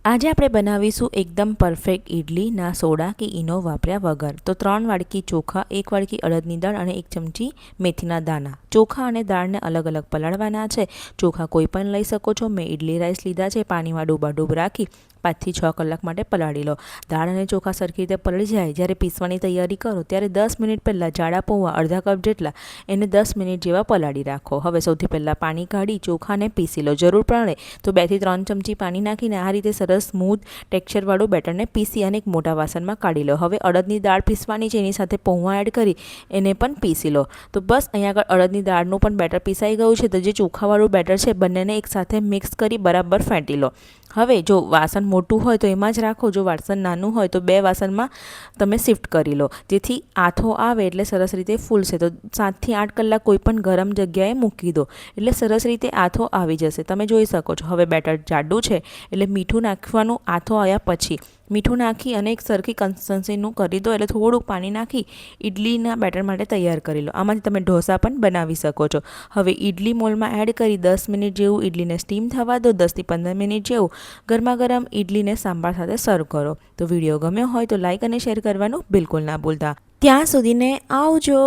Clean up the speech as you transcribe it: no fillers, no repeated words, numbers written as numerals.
આજે આપણે બનાવીશું એકદમ પરફેક્ટ ઇડલી ના સોડા કે ઈનો વાપર્યા વગર. તો 3 વાડકી ચોખા, 1 વાડકી અડદની દાળ અને 1 ચમચી મેથીના દાણા. ચોખા અને દાળને અલગ અલગ પલાળવાના છે. ચોખા કોઈ પણ લઈ શકો છો. મેં ઇડલી રાઈસ લીધા છે. પાણીમાં ડૂબાડૂબ રાખી 5 થી 6 કલાક માટે પલાળી લો. દાળ અને ચોખા સરખી રીતે પલળી જાય જ્યારે પીસવાની તૈયારી કરો ત્યારે 10 મિનિટ પહેલાં જાડા પૌવા અડધા કપ જેટલા એને 10 મિનિટ જેવા પલાળી રાખો. હવે સૌથી પહેલાં પાણી કાઢી ચોખાને પીસી લો. જરૂર પડે તો 2 થી 3 ચમચી પાણી નાખીને આ રીતે સરસ સ્મૂથ ટેક્સચરવાળું બેટરને પીસી અને એક મોટા વાસણમાં કાઢી લો. હવે અડદની દાળ પીસવાની છે, એની સાથે પૌવા એડ કરી એને પણ પીસી લો. તો બસ અહીંયા આગળ અડદની દાળનું પણ બેટર પીસાઈ ગયું છે. તો જે ચોખાવાળું બેટર છે બંનેને એકસાથે મિક્સ કરી બરાબર ફેંટી લો. હવે જો વાસણ મોટું હોય તો એમાં જ રાખો. જો વાસણ નાનું હોય તો 2 વાસણમાં તમે શિફ્ટ કરી લો, જેથી આથો આવે એટલે સરસ રીતે ફૂલશે. તો 7 થી 8 કલાક કોઈ પણ ગરમ જગ્યાએ મૂકી દો એટલે સરસ રીતે આથો આવી જશે. તમે જોઈ શકો છો. હવે બેટર જાડું છે એટલે મીઠું નાખવાનું. આથો આવ્યા પછી મીઠું નાખી અને એક સરખી કન્સિસ્ટન્સીનું કરી દો એટલે થોડુંક પાણી નાખી ઇડલીના બેટર માટે તૈયાર કરી લો. આમાંથી તમે ઢોસા પણ બનાવી શકો છો. હવે ઇડલી મોલ્ડમાં એડ કરી 10 મિનિટ જેવું ઇડલીને સ્ટીમ થવા દો. 10 થી 15 મિનિટ જેવું ગરમા ગરમ ઇડલીને સાંભાર સાથે સર્વ કરો. તો વિડીયો ગમ્યો હોય તો લાઇક અને શેર કરવાનું બિલકુલ ના ભૂલતા. ત્યાં સુધીને આવજો.